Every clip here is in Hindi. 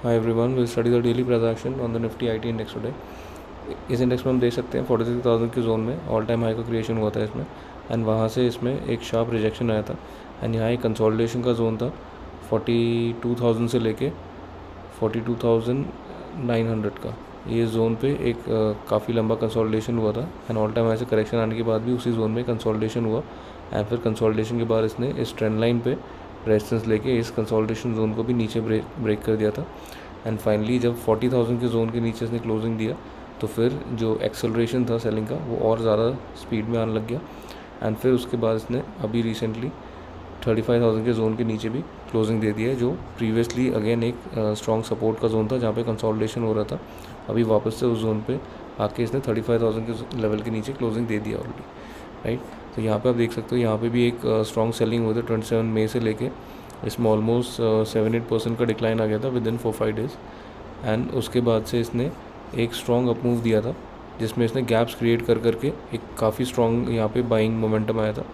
Hi everyone, will study the daily transaction on the Nifty IT index today. इस इंडेक्स में हम देख सकते हैं 46,000 के जोन में ऑल टाइम हाई का क्रिएशन हुआ था इसमें, एंड वहाँ से इसमें एक शार्प रिजेक्शन आया था। एंड यहाँ एक कंसोलिडेशन का जोन था 42,000 से लेके 42,900 का। ये जोन पे एक काफ़ी लंबा कंसोलिडेशन हुआ था, एंड ऑल टाइम हाई से करेक्शन आने के बाद भी उसी जोन में कंसोलिडेशन हुआ। एंड फिर कंसोलिडेशन के बाद इसने इस ट्रेंड लाइन पे रेजिस्टेंस लेके इस कंसोलिडेशन जोन को भी नीचे ब्रेक कर दिया था। एंड फाइनली जब 40,000 के जोन के नीचे इसने क्लोजिंग दिया तो फिर जो एक्सेलरेशन था सेलिंग का वो और ज़्यादा स्पीड में आने लग गया। एंड फिर उसके बाद इसने अभी रिसेंटली 35,000 के जोन के नीचे भी क्लोजिंग दे दिया है, जो प्रीवियसली अगेन एक स्ट्रॉन्ग सपोर्ट का जोन था जहाँ पे कंसोलिडेशन हो रहा था। अभी वापस से उस जोन पे आके इसने 35,000 के लेवल के नीचे क्लोजिंग दे दिया ऑलरेडी, राइट। तो यहाँ पे आप देख सकते हो यहाँ पे भी एक स्ट्रॉन्ग सेलिंग हुई थी 27 मई से लेके इसमें ऑलमोस्ट 7-8% का डिक्लाइन आ गया था विद इन 4-5 डेज़। एंड उसके बाद से इसने एक स्ट्रॉन्ग अप मूव दिया था जिसमें इसने गैप्स क्रिएट कर करके एक काफ़ी स्ट्रॉन्ग यहाँ पे बाइंग मोमेंटम आया था।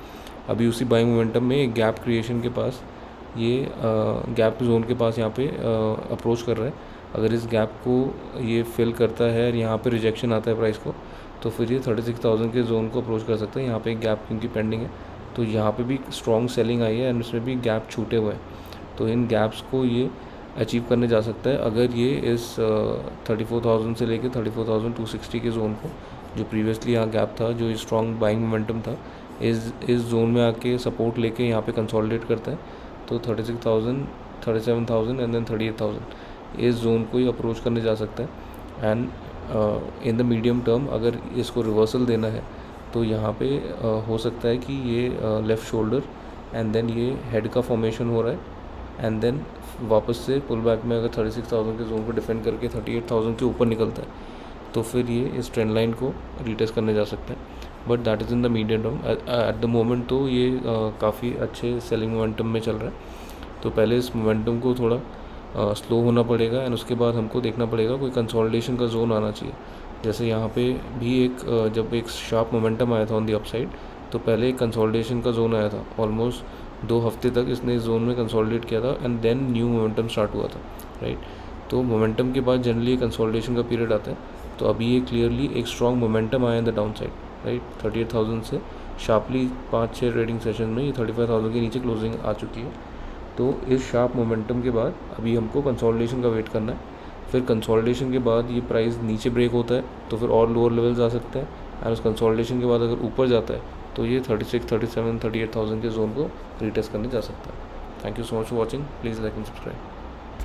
अभी उसी बाइंग मोमेंटम में एक गैप क्रिएशन के पास ये गैप जोन के पास यहाँ पे अप्रोच कर रहा है। अगर इस गैप को ये फिल करता है और यहाँ पे रिजेक्शन आता है प्राइस को, तो फिर ये 36,000 के जोन को अप्रोच कर सकता है। यहाँ पे एक गैप क्योंकि पेंडिंग है, तो यहाँ पे भी स्ट्रॉन्ग सेलिंग आई है एंड उसमें भी गैप छूटे हुए हैं। तो इन गैप्स को ये अचीव करने जा सकता है अगर ये इस 34,000 से लेके 34,260 के जोन को, जो प्रीवियसली यहाँ गैप था, जो स्ट्रॉन्ग बाइंग मोमेंटम था, इस जोन में आके सपोर्ट लेके यहाँ पे कंसोलिडेट करता है। तो 36,000, 37,000 एंड देन 38,000 इस जोन को ही अप्रोच करने जा सकता है। And in the medium term अगर इसको रिवर्सल देना है तो यहाँ पे हो सकता है कि ये लेफ़्ट शोल्डर एंड देन ये हेड का फॉर्मेशन हो रहा है, एंड देन वापस से पुल बैक में अगर 36,000 के जोन को डिफेंड करके 38,000 के ऊपर निकलता है तो फिर ये इस ट्रेंड लाइन को रिटेस्ट करने जा सकता है। But that is in the medium term. At the moment तो ये काफ़ी अच्छे सेलिंग मोमेंटम में चल रहा है। तो पहले इस मोमेंटम को थोड़ा स्लो होना पड़ेगा एंड उसके बाद हमको देखना पड़ेगा कोई कंसोलिडेशन का जोन आना चाहिए। जैसे यहाँ पे भी एक जब एक शार्प मोमेंटम आया था ऑन दी अपसाइड, तो पहले एक कंसोलिडेशन का जोन आया था। ऑलमोस्ट 2 हफ्ते तक इसने इस जोन में कंसोलिडेट किया था and then new momentum start हुआ था, राइट। तो मोमेंटम के बाद जनरली कंसोलिडेशन का पीरियड आता है। तो अभी ये क्लियरली एक स्ट्रॉन्ग मोमेंटम आया in the down side, right. 38,000 से शार्पली 5-6 ट्रेडिंग सेशन में ये 35,000 के नीचे क्लोजिंग आ चुकी है। तो इस शार्प मोमेंटम के बाद अभी हमको कंसोलिडेशन का वेट करना है। फिर कंसोलिडेशन के बाद ये प्राइस नीचे ब्रेक होता है तो फिर और लोअर लेवल्स आ सकते हैं, एंड उस कंसोलिडेशन के बाद अगर ऊपर जाता है तो ये 36, 37, 38,000 के जोन को रिटेस्ट करने जा सकता है। Thank you so much for watching. Please like and subscribe.